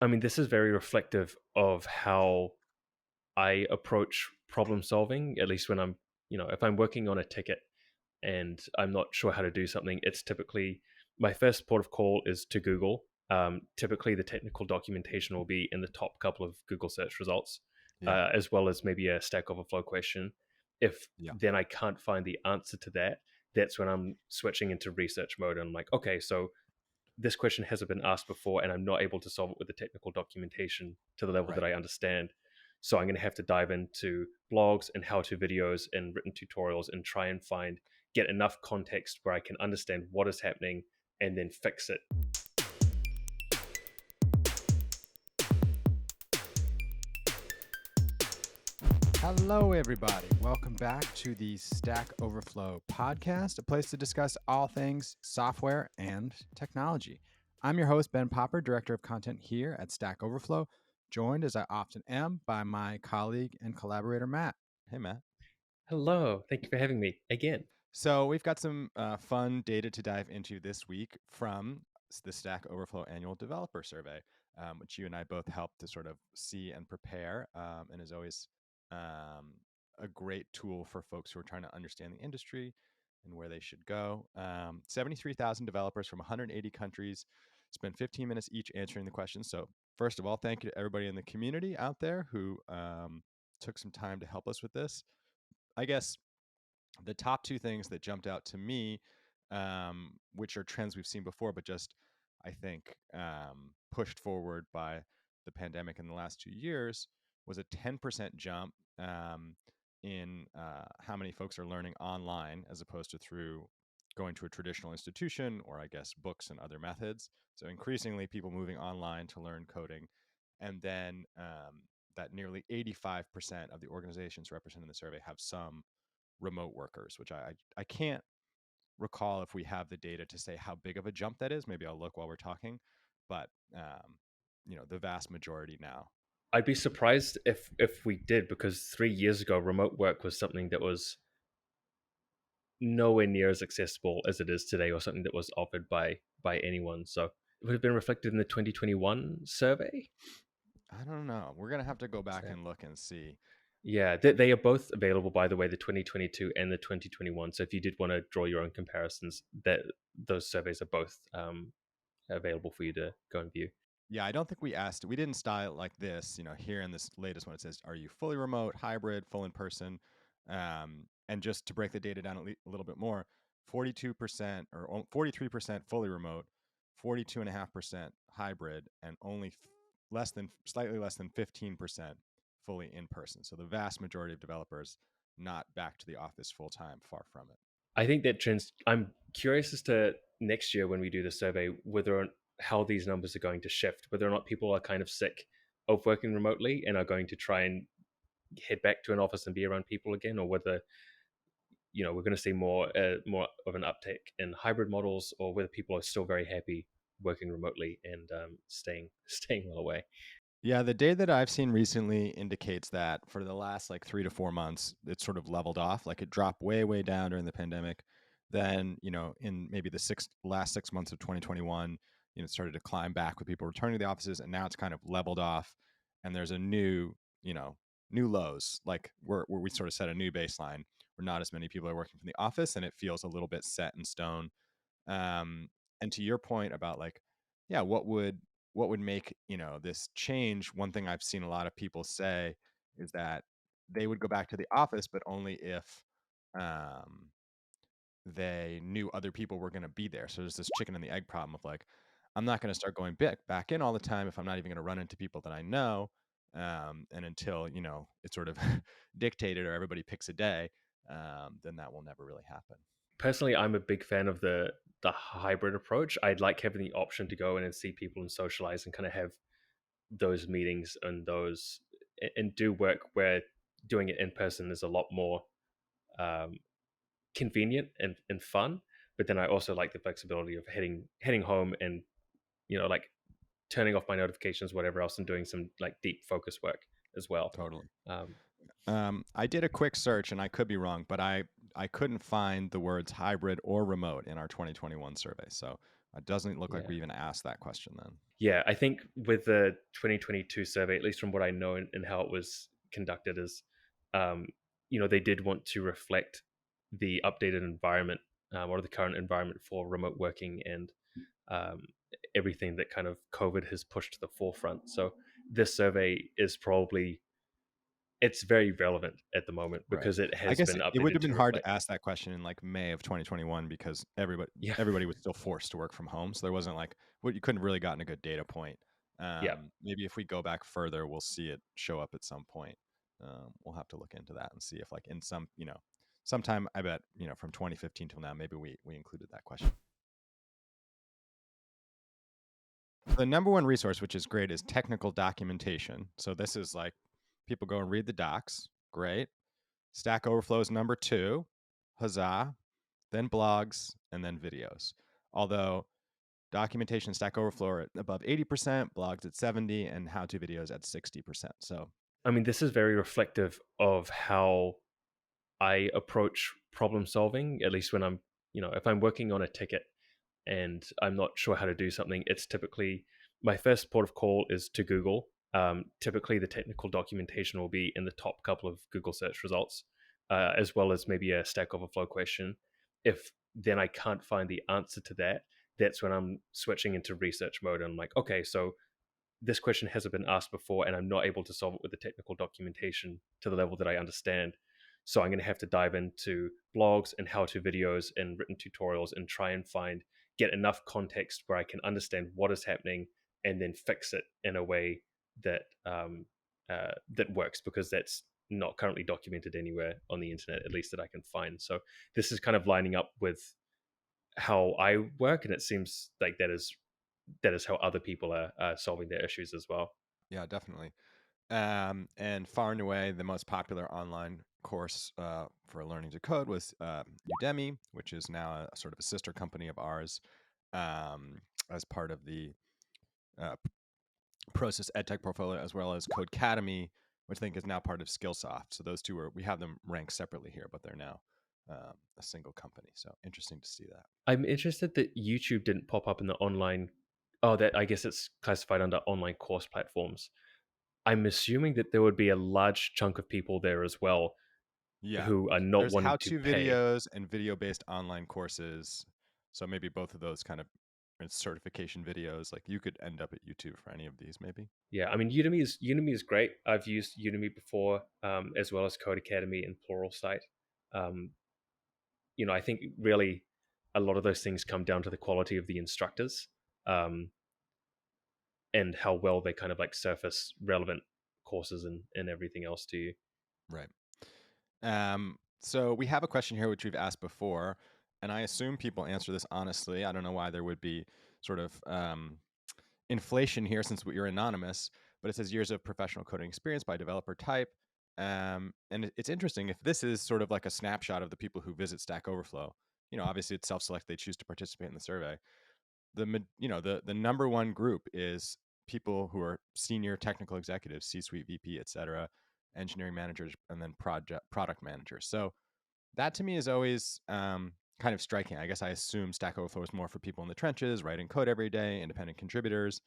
I mean, this is very reflective of how I approach problem solving, at least when I'm, if I'm working on a ticket and I'm not sure how to do something, it's typically my first port of call is to Google. Typically, the technical documentation will be in the top couple of Google search results, Yeah, as well as maybe a Stack Overflow question. If yeah, then I can't find the answer to that, that's when I'm switching into research mode. And I'm like, okay, so this question hasn't been asked before, and I'm not able to solve it with the technical documentation to the level that right. I understand. So I'm going to have to dive into blogs and how-to videos and written tutorials and try and get enough context where I can understand what is happening and then fix it. Hello, everybody. Welcome back to the Stack Overflow podcast, a place to discuss all things software and technology. I'm your host, Ben Popper, Director of Content here at Stack Overflow, joined as I often am by my colleague and collaborator, Matt. Hey, Matt. Hello, thank you for having me again. So we've got some fun data to dive into this week from the Stack Overflow Annual Developer Survey, which you and I both helped to sort of see and prepare, and is always um, a great tool for folks who are trying to understand the industry and where they should go. 73,000 developers from 180 countries spent 15 minutes each answering the questions. So first of all, thank you to everybody in the community out there who took some time to help us with this. I guess the top two things that jumped out to me, which are trends we've seen before, but just I think pushed forward by the pandemic in the last 2 years, was a 10% jump in how many folks are learning online as opposed to through going to a traditional institution or I guess books and other methods. So increasingly people moving online to learn coding. And then that nearly 85% of the organizations represented in the survey have some remote workers, which I can't recall if we have the data to say how big of a jump that is. Maybe I'll look while we're talking, but the vast majority now. I'd be surprised if we did, because 3 years ago, remote work was something that was nowhere near as accessible as it is today, or something that was offered by anyone. So it would have been reflected in the 2021 survey. I don't know. We're gonna have to go back and look and see. Yeah, they are both available, by the way, the 2022 and the 2021. So if you did want to draw your own comparisons, that those surveys are both available for you to go and view. Yeah, I don't think we didn't style it like this. Here in this latest one, it says, "Are you fully remote, hybrid, full in person?" And just to break the data down a little bit more, 42% or 43% fully remote, 42.5% hybrid, and only slightly less than 15% fully in person. So the vast majority of developers not back to the office full time, far from it. I think that trends. I'm curious as to next year when we do the survey, whether or how these numbers are going to shift, whether or not people are kind of sick of working remotely and are going to try and head back to an office and be around people again, or whether we're going to see more of an uptake in hybrid models, or whether people are still very happy working remotely and staying well away. Yeah, the data that I've seen recently indicates that for the last like 3 to 4 months, it's sort of leveled off. Like it dropped way, way down during the pandemic. Then, in maybe the last 6 months of 2021, it started to climb back with people returning to the offices, and now it's kind of leveled off. And there's a new lows, like where we sort of set a new baseline where not as many people are working from the office, and it feels a little bit set in stone. um, and to your point about like, yeah, what would make this change? One thing I've seen a lot of people say is that they would go back to the office, but only if um, they knew other people were going to be there. So there's this chicken and the egg problem of like, I'm not going to start going back in all the time if I'm not even going to run into people that I know. And until it's sort of dictated or everybody picks a day, then that will never really happen. Personally, I'm a big fan of the hybrid approach. I'd like having the option to go in and see people and socialize and kind of have those meetings and do work where doing it in person is a lot more um, convenient and fun. But then I also like the flexibility of heading home and like turning off my notifications, whatever else, and doing some like deep focus work as well. Totally. Um, I did a quick search, and I could be wrong, but I couldn't find the words hybrid or remote in our 2021 survey. So It doesn't look like Yeah. we even asked that question then. Yeah, I think with the 2022 survey, at least from what I know and how it was conducted, is um, they did want to reflect the updated environment, or the current environment for remote working and um, everything that kind of COVID has pushed to the forefront. So this survey is probably it's very relevant at the moment Right. because it I has guess been it would updated have to been hard to reflect. ask that question in like May of 2021 because Yeah, everybody was still forced to work from home. So there wasn't like what you couldn't really gotten a good data point. yeah. Maybe if we go back further, we'll see it show up at some point. We'll have to look into that and see if like in some, sometime I bet, from 2015 till now, maybe we included that question. The number one resource, which is great, is technical documentation. So this is like people go and read the docs. Great. Stack Overflow is number two. Huzzah. Then blogs, and then videos. Although documentation and Stack Overflow are at above 80%, blogs at 70, and how-to videos at 60%. So I mean, this is very reflective of how I approach problem solving, at least when I'm, if I'm working on a ticket and I'm not sure how to do something, it's typically my first port of call is to Google. Typically, the technical documentation will be in the top couple of Google search results, as well as maybe a Stack Overflow question. If then I can't find the answer to that, that's when I'm switching into research mode. And I'm like, okay, so this question hasn't been asked before and I'm not able to solve it with the technical documentation to the level that I understand. So I'm going to have to dive into blogs and how-to videos and written tutorials and try and get enough context where I can understand what is happening and then fix it in a way that that works, because that's not currently documented anywhere on the internet, at least that I can find. So this is kind of lining up with how I work, and it seems like that is how other people are solving their issues as well. yeah, definitely. And far and away, the most popular online course for learning to code was Udemy, which is now a sort of a sister company of ours, um, as part of the uh, Process EdTech portfolio, as well as Codecademy, which I think is now part of Skillsoft. So those two we have them ranked separately here, but they're now a single company. So interesting to see that. I'm interested that YouTube didn't pop up in the online. Oh, that I guess it's classified under online course platforms. I'm assuming that there would be a large chunk of people there as well Yeah, who are not there's wanting to how-to pay. videos and video-based online courses. So maybe both of those kind of certification videos. Like you could end up at YouTube for any of these, maybe. Yeah, I mean Udemy is great. I've used Udemy before, as well as Code Academy and Pluralsight. Um, I think really a lot of those things come down to the quality of the instructors, um, and how well they kind of like surface relevant courses and everything else to you. Right. So we have a question here which we've asked before, and I assume people answer this honestly. I don't know why there would be sort of inflation here since you're anonymous, but it says years of professional coding experience by developer type. And it's interesting if this is sort of like a snapshot of the people who visit Stack Overflow. Obviously it's self-select; they choose to participate in the survey. The number one group is people who are senior technical executives, C-suite VP, et cetera, engineering managers, and then product managers. So that to me is always kind of striking. I guess I assume Stack Overflow is more for people in the trenches, writing code every day, independent contributors.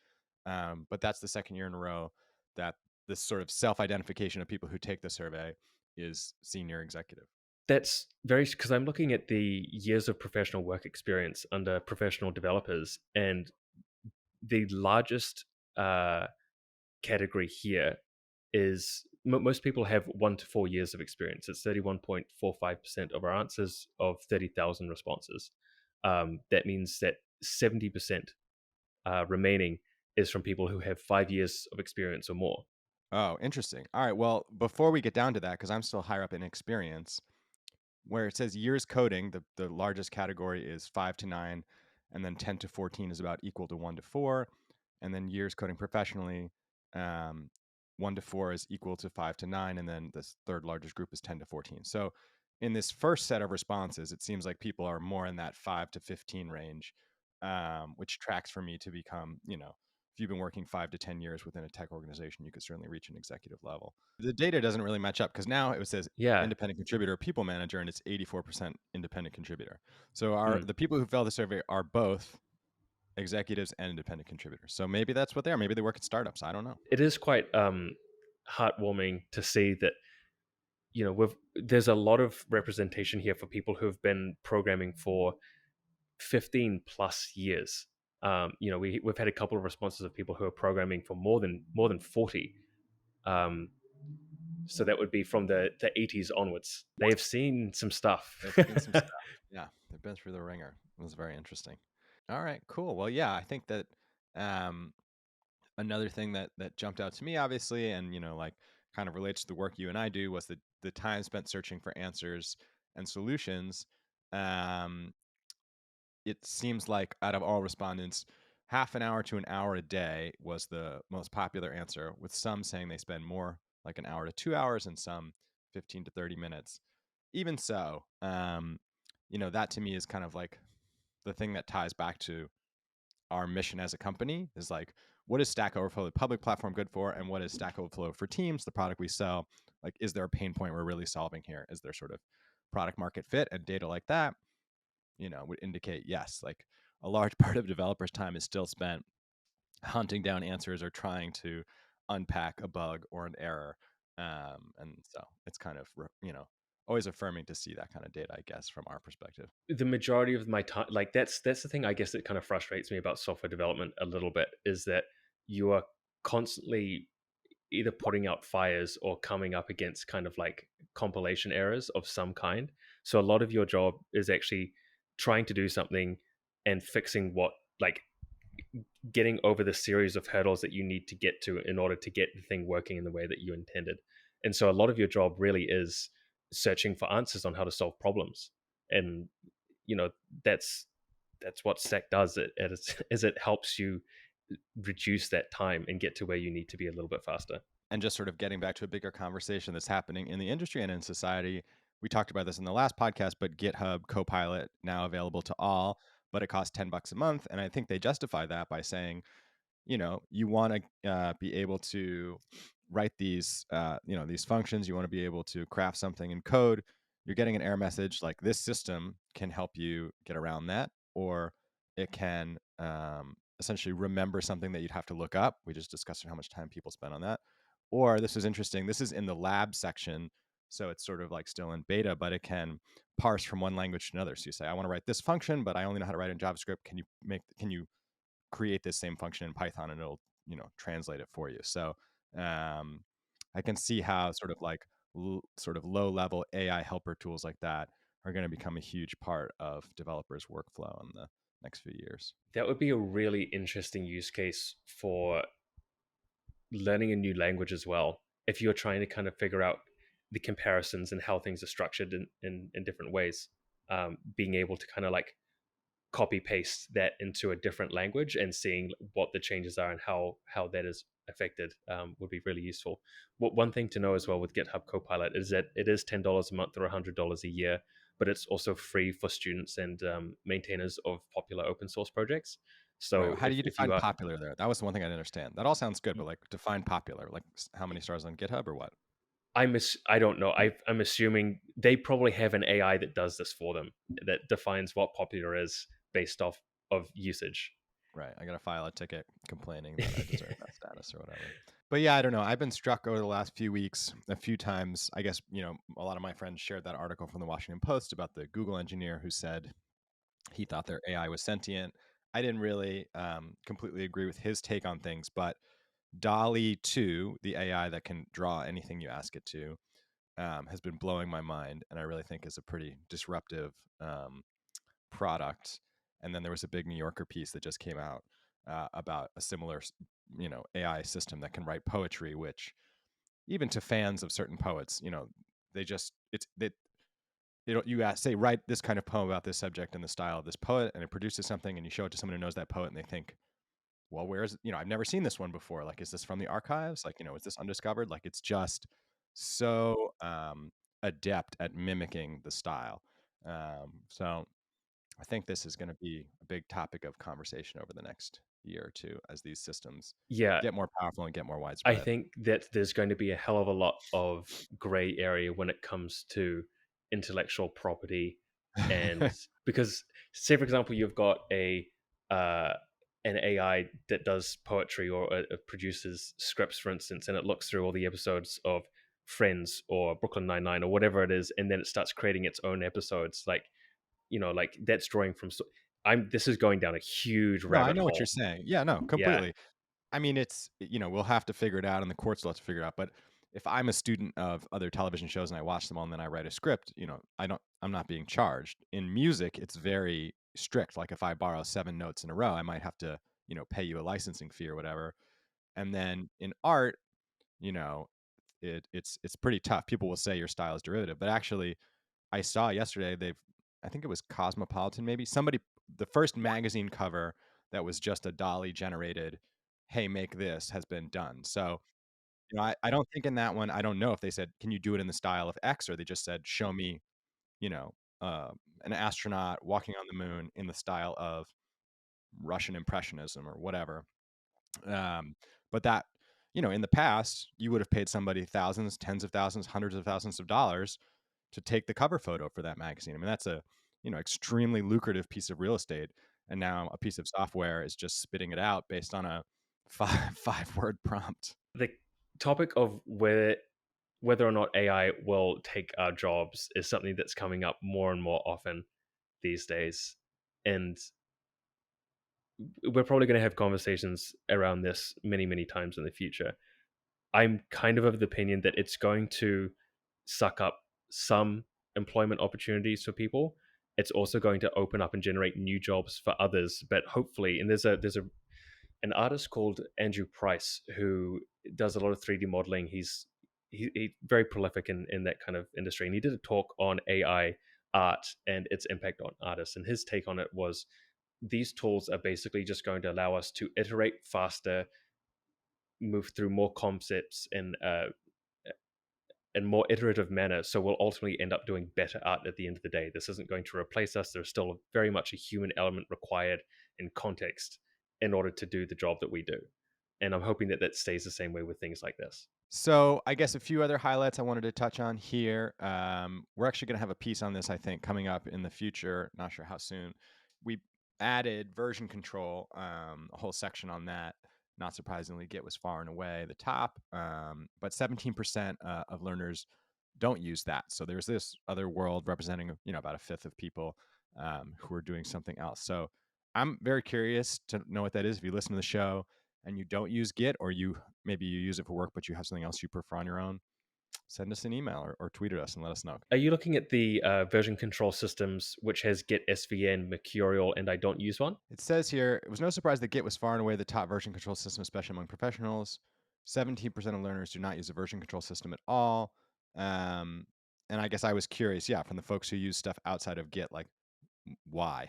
But that's the second year in a row that this sort of self-identification of people who take the survey is senior executive. That's very, because I'm looking at the years of professional work experience under professional developers, and the largest uh, category here is most people have 1 to 4 years of experience. It's 31.45% of our answers of 30,000 responses. That means that 70% remaining is from people who have 5 years of experience or more. Oh, interesting. All right. Well, before we get down to that, because I'm still higher up in experience, where it says years coding, the largest category is 5 to 9, and then 10 to 14 is about equal to 1 to 4, and then years coding professionally, um, 1 to 4 is equal to 5 to 9, and then this third largest group is 10 to 14. So in this first set of responses, it seems like people are more in that 5 to 15 range, which tracks for me to become, if you've been working 5 to 10 years within a tech organization, you could certainly reach an executive level. The data doesn't really match up because now it says Yeah. independent contributor, people manager, and it's 84% independent contributor. So Mm. the people who fill the survey are both executives and independent contributors. So maybe that's what they are. Maybe they work at startups. I don't know. It is quite heartwarming to see that there's a lot of representation here for people who have been programming for 15 plus years. We've had a couple of responses of people who are programming for more than 40. Um, so that would be from the 80s onwards. They have seen some stuff. They've seen some stuff. Yeah, they've been through the ringer. It was very interesting. All right, cool. Well, yeah, I think that um, another thing that jumped out to me, obviously, and like kind of relates to the work you and I do, was the time spent searching for answers and solutions. Um, it seems like out of all respondents, half an hour to an hour a day was the most popular answer, with some saying they spend more, like an hour to 2 hours, and some 15 to 30 minutes. Even so, that to me is kind of like the thing that ties back to our mission as a company is like, what is Stack Overflow, the public platform, good for? And what is Stack Overflow for Teams, the product we sell? Like, is there a pain point we're really solving here? Is there sort of product market fit? And data like that, would indicate yes. Like, a large part of developers' time is still spent hunting down answers or trying to unpack a bug or an error. And so it's kind of, always affirming to see that kind of data, I guess, from our perspective. The majority of my time, like that's the thing I guess that kind of frustrates me about software development a little bit, is that you are constantly either putting out fires or coming up against kind of like compilation errors of some kind. So a lot of your job is actually trying to do something and fixing what, like, getting over the series of hurdles that you need to get to in order to get the thing working in the way that you intended. And so a lot of your job really is searching for answers on how to solve problems. And you know that's what Stack does. It helps you reduce that time and get to where you need to be a little bit faster. And just sort of getting back to a bigger conversation that's happening in the industry and in society. We talked about this in the last podcast, but GitHub Copilot now available to all, but it costs $10 a month. And I think they justify that by saying, you want to be able to write these functions. You want to be able to craft something in code. You're getting an error message, like, this system can help you get around that, or it can essentially remember something that you'd have to look up. We just discussed how much time people spend on that. Or, this is interesting, this is in the lab section, so it's sort of like still in beta, but it can parse from one language to another. So you say, I want to write this function, but I only know how to write it in JavaScript. Can you create this same function in Python, and it'll translate it for you. So um, I can see how sort of like sort of low level AI helper tools like that are going to become a huge part of developers' workflow in the next few years. That would be a really interesting use case for learning a new language as well. If you're trying to kind of figure out the comparisons and how things are structured in different ways, being able to kind of like copy paste that into a different language and seeing what the changes are and how that is affected, would be really useful. One thing to know as well with GitHub Copilot is that it is $10 a month or $100 a year, but it's also free for students and maintainers of popular open source projects. Right. So How do you if you define are, popular there? That was the one thing I didn't understand. That all sounds good, but like, define popular, like how many stars on GitHub or what? I don't know. I'm assuming they probably have an AI that does this for them, that defines what popular is based off of usage. Right. I got to file a ticket complaining that I deserve that status or whatever. But yeah, I don't know. I've been struck over the last few weeks a few times. I guess, a lot of my friends shared that article from the Washington Post about the Google engineer who said he thought their AI was sentient. I didn't really completely agree with his take on things, but Dolly 2, the AI that can draw anything you ask it to, has been blowing my mind, and I really think is a pretty disruptive product. And then there was a big New Yorker piece that just came out about a similar, AI system that can write poetry, which even to fans of certain poets, they just it's they you say, write this kind of poem about this subject in the style of this poet, and it produces something, and you show it to someone who knows that poet, and they think, well, where's I've never seen this one before. Like, is this from the archives? Like, is this undiscovered? Like, it's just so adept at mimicking the style. So I think this is going to be a big topic of conversation over the next year or two as these systems Yeah, get more powerful and get more I widespread. think that there's going to be a hell of a lot of gray area when it comes to intellectual property. And because, say, for example, you've got a an AI that does poetry or produces scripts, for instance, and it looks through all the episodes of Friends or Brooklyn Nine Nine or whatever it is, and then it starts creating its own episodes. Like, like that's drawing from. I'm. This is going down a huge No, I rabbit know what you're hole. saying. Yeah, no, Yeah, completely. I mean, it's we'll have to figure it out, and the courts will have to figure it out. But if I'm a student of other television shows and I watch them all, and then I write a script, I'm not being charged. In music, it's very strict. Like if I borrow 7 notes in a row, I might have to, pay you a licensing fee or whatever. And then in art, you know, it's pretty tough. People will say your style is derivative, but actually, I saw yesterday I think it was Cosmopolitan, maybe somebody, the first magazine cover that was just a dolly generated, hey, make this, has been done. So, I don't think in that one, I don't know if they said, can you do it in the style of X, or they just said, show me, you know, uh, an astronaut walking on the moon in the style of Russian Impressionism or whatever. Um, but that, in the past, you would have paid somebody thousands, tens of thousands, hundreds of thousands of dollars to take the cover photo for that magazine. I mean, that's a, extremely lucrative piece of real estate. And now a piece of software is just spitting it out based on a five word prompt. the topic of whether or not AI will take our jobs is something that's coming up more and more often these days, and we're probably going to have conversations around this many, many times in the future. I'm kind of the opinion that it's going to suck up some employment opportunities for people. It's also going to open up and generate new jobs for others. But hopefully, and there's an artist called Andrew Price who does a lot of 3D modeling. He's very prolific in that kind of industry, and he did a talk on AI art and its impact on artists. And his take on it was these tools are basically just going to allow us to iterate faster, move through more concepts in more iterative manner. So we'll ultimately end up doing better art at the end of the day. This isn't going to replace us. There's still very much a human element required in context in order to do the job that we do. And I'm hoping that that stays the same way with things like this. So I guess a few other highlights I wanted to touch on here. We're actually going to have a piece on this, I think, coming up in the future. Not sure how soon. We added version control, a whole section on that. Not surprisingly, Git was far and away the top, but 17% of learners don't use that. So there's this other world representing, about a fifth of people who are doing something else. So I'm very curious to know what that is. If you listen to the show and you don't use Git, or maybe you use it for work, but you have something else you prefer on your own, send us an email or tweet at us and let us know. Are you looking at the version control systems, which has Git, SVN, Mercurial, and I don't use one? It says here, it was no surprise that Git was far and away the top version control system, especially among professionals. 17% of learners do not use a version control system at all. Um, and I guess I was curious, yeah, from the folks who use stuff outside of Git, like why?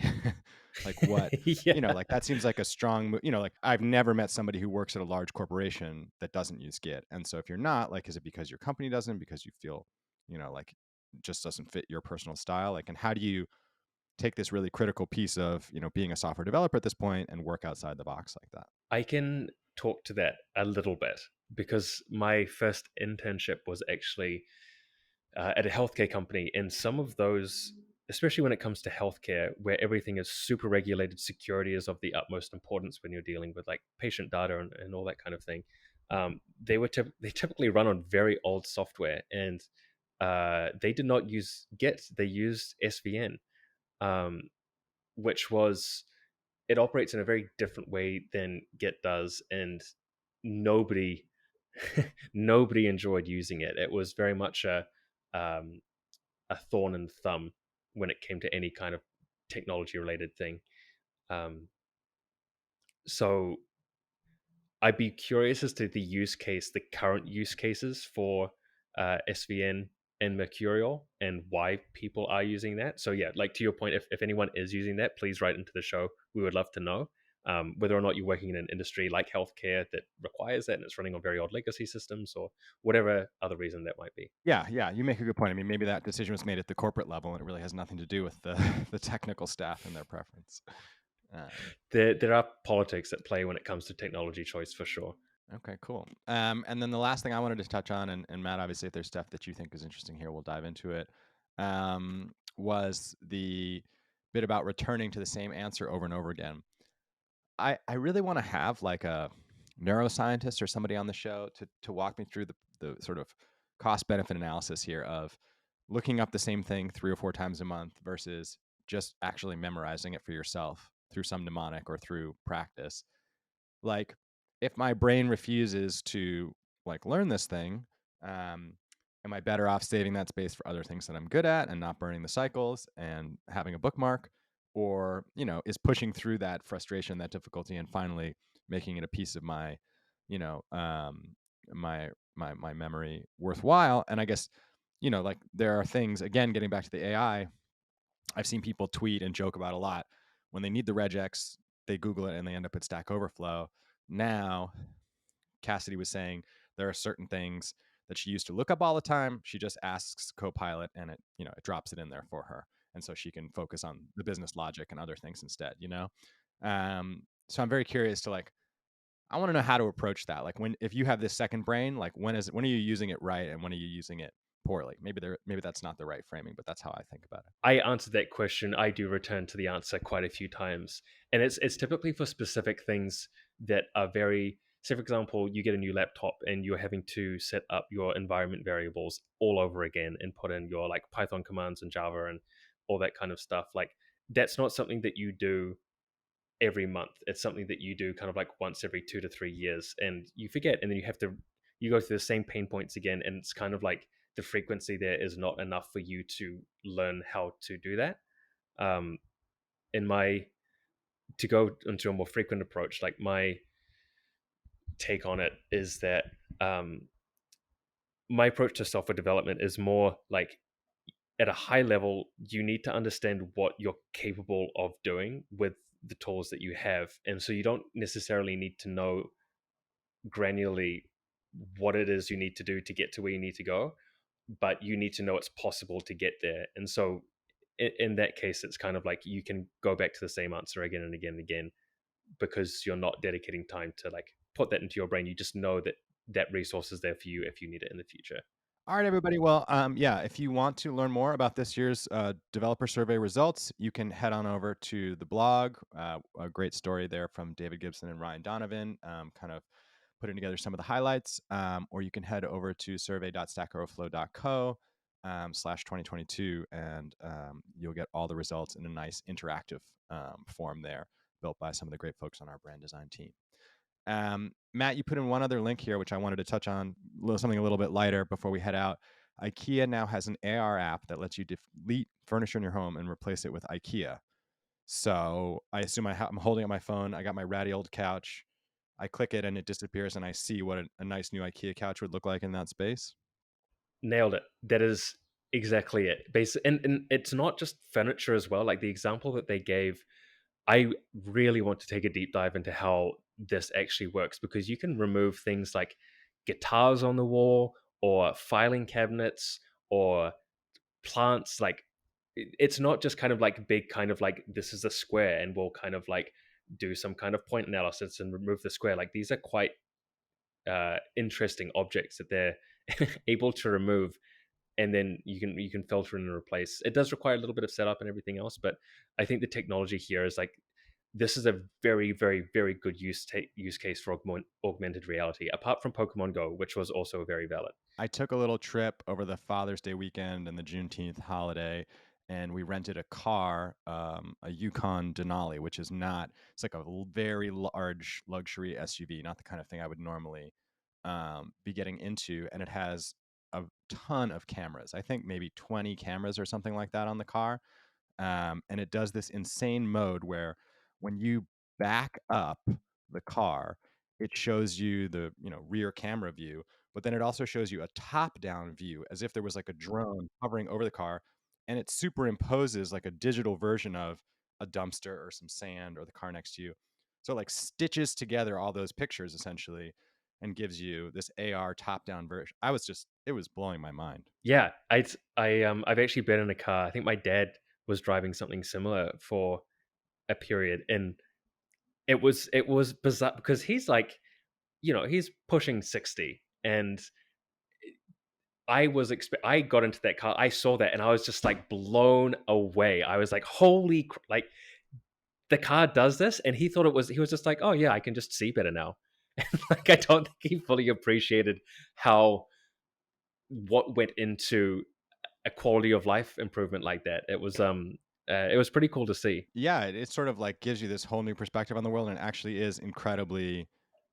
Like what? Yeah. Like that seems like a strong, like I've never met somebody who works at a large corporation that doesn't use Git. And so if you're not, like, is it because your company doesn't, because you feel, like it just doesn't fit your personal style? Like, and how do you take this really critical piece of, being a software developer at this point and work outside the box like that? I can talk to that a little bit because my first internship was actually at a healthcare company, and some of those, especially when it comes to healthcare, where everything is super regulated, security is of the utmost importance when you're dealing with like patient data and all that kind of thing. They typically run on very old software, and they did not use Git. They used SVN, um, which was it operates in a very different way than Git does, and nobody nobody enjoyed using it. It was very much um, a thorn in the thumb when it came to any kind of technology related thing. Um, so I'd be curious as to the use case, the current use cases for SVN and Mercurial and why people are using that. So yeah, like to your point, if anyone is using that, please write into the show. We would love to know whether or not you're working in an industry like healthcare that requires that and it's running on very old legacy systems or whatever other reason that might be. Yeah, you make a good point. I mean, maybe that decision was made at the corporate level and it really has nothing to do with the, the technical staff and their preference. There are politics at play when it comes to technology choice for sure. Okay, cool. And then the last thing I wanted to touch on, and Matt, obviously, if there's stuff that you think is interesting here, we'll dive into it, was the bit about returning to the same answer over and over again. I really want to have like a neuroscientist or somebody on the show to walk me through the sort of cost benefit analysis here of looking up the same thing 3 or 4 times a month versus just actually memorizing it for yourself through some mnemonic or through practice. Like, if my brain refuses to like learn this thing, um, am I better off saving that space for other things that I'm good at and not burning the cycles and having a bookmark? Or, is pushing through that frustration, that difficulty, and finally making it a piece of my, you know, my memory worthwhile? And I guess, like there are things, again, getting back to the AI, I've seen people tweet and joke about a lot. When they need the regex, they Google it and they end up at Stack Overflow. Now, Cassidy was saying there are certain things that she used to look up all the time. She just asks Copilot and it drops it in there for her. And so she can focus on the business logic and other things instead. So I'm very curious to like, I want to know how to approach that. Like if you have this second brain, like when are you using it right and when are you using it poorly? Maybe that's not the right framing, but that's how I think about it. I answered that question. I do return to the answer quite a few times, and it's typically for specific things that are very. Say, for example, you get a new laptop and you're having to set up your environment variables all over again and put in your like Python commands and Java and all that kind of stuff. Like that's not something that you do every month. It's something that you do kind of like once every 2 to 3 years, and you forget, and then you go through the same pain points again, and it's kind of like the frequency there is not enough for you to learn how to do that. Um, in my To go into a more frequent approach, like my take on it is that um, my approach to software development is more like at a high level, you need to understand what you're capable of doing with the tools that you have. And so you don't necessarily need to know granularly what it is you need to do to get to where you need to go, but you need to know it's possible to get there. And so in that case, it's kind of like you can go back to the same answer again and again and again because you're not dedicating time to like put that into your brain. You just know that that resource is there for you if you need it in the future. All right, everybody. Well, yeah, if you want to learn more about this year's developer survey results, you can head on over to the blog. A great story there from David Gibson and Ryan Donovan, kind of putting together some of the highlights. Or you can head over to survey.stackoverflow.co slash 2022, and you'll get all the results in a nice interactive form there, built by some of the great folks on our brand design team. Matt, you put in one other link here, which I wanted to touch on, something a little bit lighter before we head out. IKEA now has an AR app that lets you delete furniture in your home and replace it with IKEA. So I assume I'm holding up my phone. I got my ratty old couch. I click it and it disappears, and I see what a nice new IKEA couch would look like in that space. Nailed it. That is exactly it. And it's not just furniture as well. Like the example that they gave, I really want to take a deep dive into how this actually works because you can remove things like guitars on the wall or filing cabinets or plants. Like it's not just kind of like big, kind of like this is a square and we'll kind of like do some kind of point analysis and remove the square. Like these are quite interesting objects that they're able to remove, and then you can filter and replace. It does require a little bit of setup and everything else, but I think the technology here is like this is a very, very, very good use case for augmented reality. Apart from Pokemon Go, which was also very valid. I took a little trip over the Father's Day weekend and the Juneteenth holiday, and we rented a car, a Yukon Denali, which is not, it's like a very large luxury SUV, not the kind of thing I would normally be getting into. And it has a ton of cameras. I think maybe 20 cameras or something like that on the car. And it does this insane mode where when you back up the car, it shows you the rear camera view, but then it also shows you a top down view as if there was like a drone hovering over the car, and it superimposes like a digital version of a dumpster or some sand or the car next to you. So it like stitches together all those pictures essentially and gives you this AR top down version. It was blowing my mind. Yeah, I've actually been in a car. I think my dad was driving something similar for a period, and it was bizarre because he's like, he's pushing 60, and I got into that car, I saw that, and I was just like blown away. I was like, holy like the car does this, and he was just like, oh yeah, I can just see better now. And like, I don't think he fully appreciated how what went into a quality of life improvement like that. It was pretty cool to see. Yeah, it sort of like gives you this whole new perspective on the world, and it actually is incredibly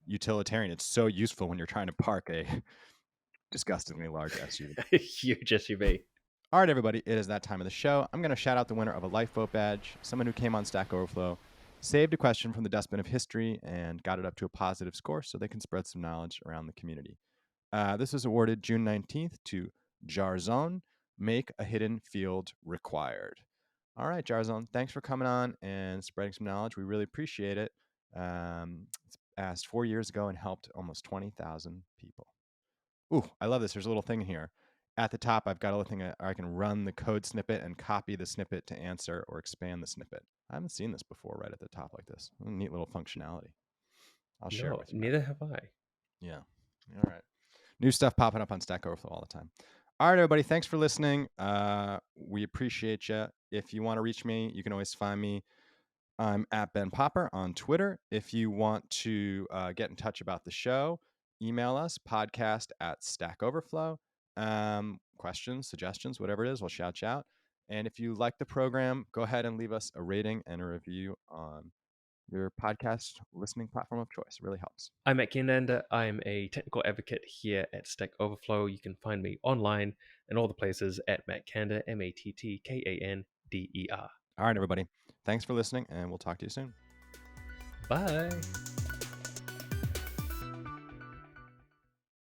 utilitarian. It's so useful when you're trying to park a disgustingly large SUV. Huge SUV. All right, everybody, it is that time of the show. I'm going to shout out the winner of a Lifeboat badge, someone who came on Stack Overflow, saved a question from the dustbin of history, and got it up to a positive score so they can spread some knowledge around the community. This was awarded June 19th to Jarzon, Make a Hidden Field Required. All right, Jarzon, thanks for coming on and spreading some knowledge. We really appreciate it. It's asked 4 years ago and helped almost 20,000 people. Ooh, I love this. There's a little thing here. At the top, I've got a little thing where I can run the code snippet and copy the snippet to answer or expand the snippet. I haven't seen this before right at the top like this. A neat little functionality. I'll share it No, with you, man. neither have I. Yeah. All right. New stuff popping up on Stack Overflow all the time. All right, everybody. Thanks for listening. We appreciate you. If you want to reach me, you can always find me. I'm at Ben Popper on Twitter. If you want to get in touch about the show, email us, podcast at Stack Overflow. Questions, suggestions, whatever it is, we'll shout you out. And if you like the program, go ahead and leave us a rating and a review on your podcast listening platform of choice. It really helps. I'm at Kiernander. I'm a technical advocate here at Stack Overflow. You can find me online and all the places at Matt Kander, MattKander. All right, everybody. Thanks for listening, and we'll talk to you soon. Bye.